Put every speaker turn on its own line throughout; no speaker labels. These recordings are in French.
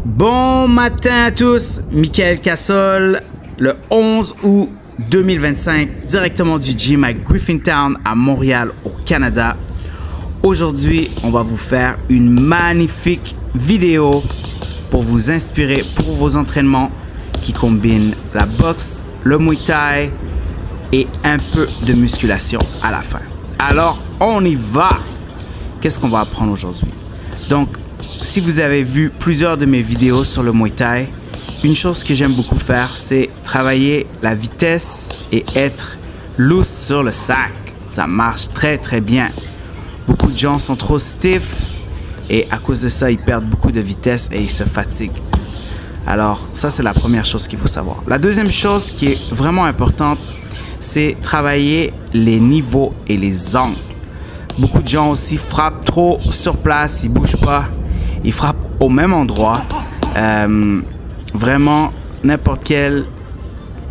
Bon matin à tous, Michael Cassol, le 11 août 2025, directement du gym à Griffintown à Montréal au Canada. Aujourd'hui, on va vous faire une magnifique vidéo pour vous inspirer pour vos entraînements qui combinent la boxe, le Muay Thai et un peu de musculation à la fin. Alors, on y va! Qu'est-ce qu'on va apprendre aujourd'hui? Donc, si vous avez vu plusieurs de mes vidéos sur le Muay Thai, une chose que j'aime beaucoup faire, c'est travailler la vitesse et être loose sur le sac. Ça marche très très bien. Beaucoup de gens sont trop stiff et à cause de ça, ils perdent beaucoup de vitesse et ils se fatiguent. Alors, ça c'est la première chose qu'il faut savoir. La deuxième chose qui est vraiment importante, c'est travailler les niveaux et les angles. Beaucoup de gens aussi frappent trop sur place, ils ne bougent pas. Ils frappent au même endroit. Vraiment, n'importe quel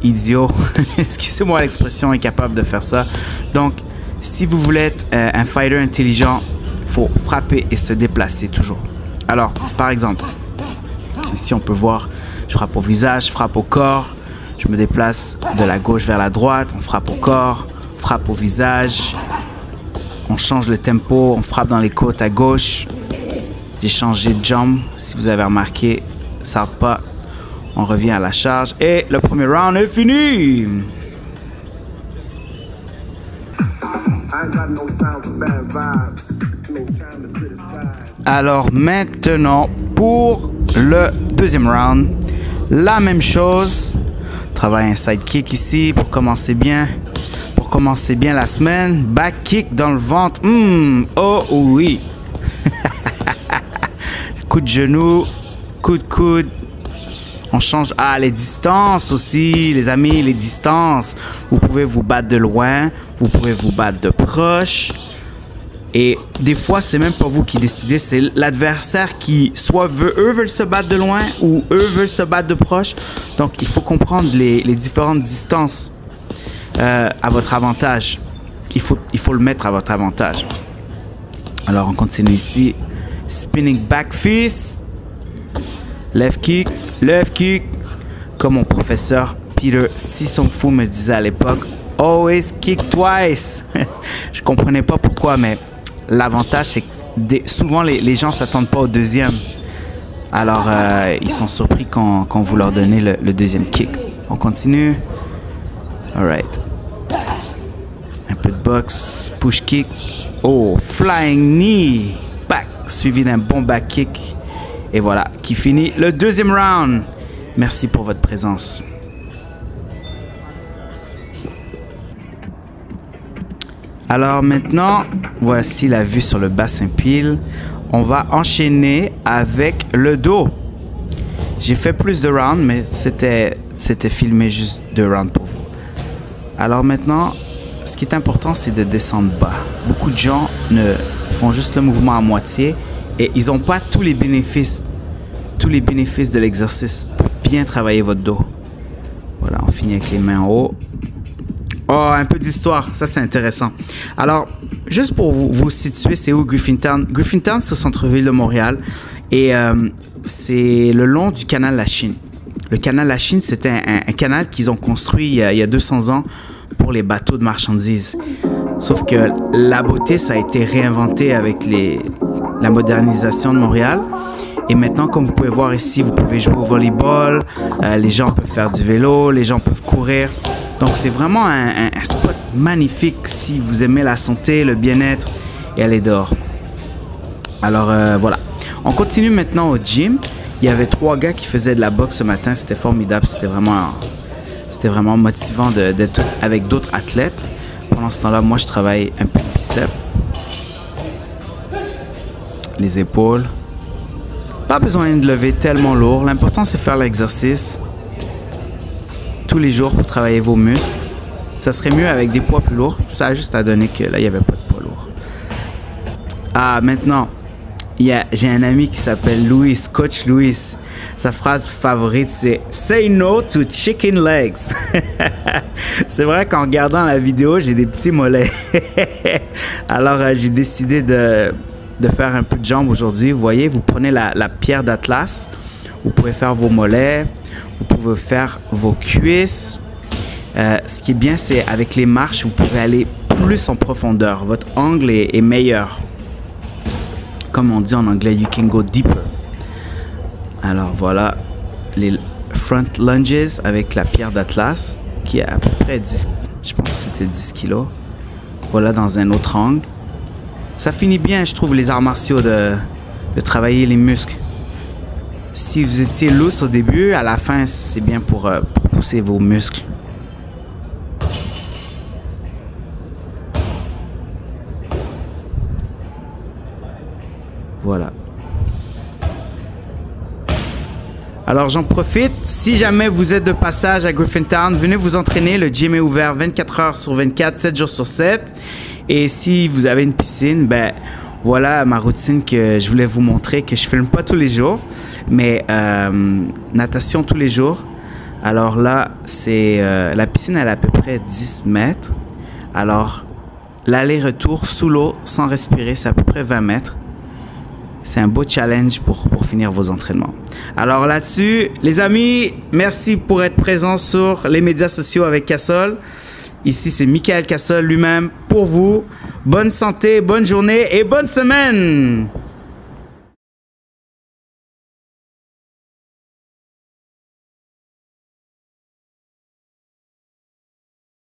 idiot, excusez-moi l'expression, est capable de faire ça. Donc, si vous voulez être un fighter intelligent, il faut frapper et se déplacer toujours. Alors, par exemple, ici on peut voir, je frappe au visage, je frappe au corps. Je me déplace de la gauche vers la droite, on frappe au corps, on frappe au visage. On change le tempo, on frappe dans les côtes à gauche. J'ai changé de jambe, si vous avez remarqué, ça ne pas. On revient à la charge et le premier round est fini. Alors maintenant, pour le deuxième round, la même chose. Travaille un side kick ici pour commencer bien. Pour commencer bien la semaine. Back kick dans le ventre. Oh oui. Coup de genou, coup de coude. On change. Ah, les distances aussi, les amis, les distances. Vous pouvez vous battre de loin, vous pouvez vous battre de proche. Et des fois, c'est même pas vous qui décidez, c'est l'adversaire qui soit veulent se battre de loin ou eux veulent se battre de proche. Donc, il faut comprendre les différentes distances à votre avantage. Il faut le mettre à votre avantage. Alors, on continue ici. Spinning back fist, left kick, comme mon professeur Peter Sissongfu me disait à l'époque, always kick twice. Je comprenais pas pourquoi, mais l'avantage c'est que souvent les gens s'attendent pas au deuxième. Alors ils sont surpris quand vous leur donnez le deuxième kick. On continue. Alright. Un peu de boxe, push kick. Oh, flying knee. Back, suivi d'un bon back kick. Et voilà, qui finit le deuxième round. Merci pour votre présence. Alors maintenant, voici la vue sur le bassin pile. On va enchaîner avec le dos. J'ai fait plus de rounds, mais c'était filmé juste 2 rounds pour vous. Alors maintenant, ce qui est important, c'est de descendre bas. Beaucoup de gens font juste le mouvement à moitié et ils n'ont pas tous les bénéfices de l'exercice pour bien travailler votre dos. Voilà, on finit avec les mains en haut. Oh, un peu d'histoire, ça c'est intéressant. Alors, juste pour vous situer, c'est où Griffintown? Griffintown, c'est au centre-ville de Montréal et c'est le long du canal La Chine. Le canal La Chine, c'était un canal qu'ils ont construit il y a 200 ans pour les bateaux de marchandises. Sauf que la beauté, ça a été réinventé avec la modernisation de Montréal. Et maintenant, comme vous pouvez voir ici, vous pouvez jouer au volleyball, les gens peuvent faire du vélo, les gens peuvent courir. Donc, c'est vraiment un spot magnifique si vous aimez la santé, le bien-être et aller dehors. Alors, voilà. On continue maintenant au gym. Il y avait 3 gars qui faisaient de la boxe ce matin. C'était formidable. C'était vraiment motivant d'être avec d'autres athlètes. Pendant ce temps-là, moi, je travaille un peu le biceps, les épaules. Pas besoin de lever tellement lourd. L'important, c'est faire l'exercice tous les jours pour travailler vos muscles. Ça serait mieux avec des poids plus lourds. Ça a juste à donner que là, il n'y avait pas de poids lourd. Ah, maintenant, j'ai un ami qui s'appelle Louis, Coach Louis. Sa phrase favorite, c'est « Say no to chicken legs ». C'est vrai qu'en regardant la vidéo, j'ai des petits mollets. Alors, j'ai décidé de faire un peu de jambes aujourd'hui. Vous voyez, vous prenez la pierre d'Atlas, Vous pouvez faire vos mollets, vous pouvez faire vos cuisses. Ce qui est bien, c'est avec les marches, vous pouvez aller plus en profondeur. Votre angle est meilleur. Comme on dit en anglais, you can go deeper. Alors voilà les front lunges avec la pierre d'Atlas qui est à peu près 10, je pense que c'était 10 kilos. Voilà dans un autre angle. Ça finit bien, je trouve, les arts martiaux de travailler les muscles. Si vous étiez loose au début, à la fin, c'est bien pour pousser vos muscles. Voilà. Alors j'en profite, si jamais vous êtes de passage à Griffintown, venez vous entraîner, le gym est ouvert 24 heures sur 24, 7 jours sur 7. Et si vous avez une piscine, ben voilà ma routine que je voulais vous montrer, que je filme pas tous les jours, mais natation tous les jours. Alors là, c'est la piscine elle est à peu près 10 mètres. Alors l'aller-retour sous l'eau sans respirer, c'est à peu près 20 mètres. C'est un beau challenge pour finir vos entraînements. Alors là-dessus, les amis, merci pour être présents sur les médias sociaux avec Cassol. Ici, c'est Michael Cassol lui-même pour vous. Bonne santé, bonne journée et bonne semaine!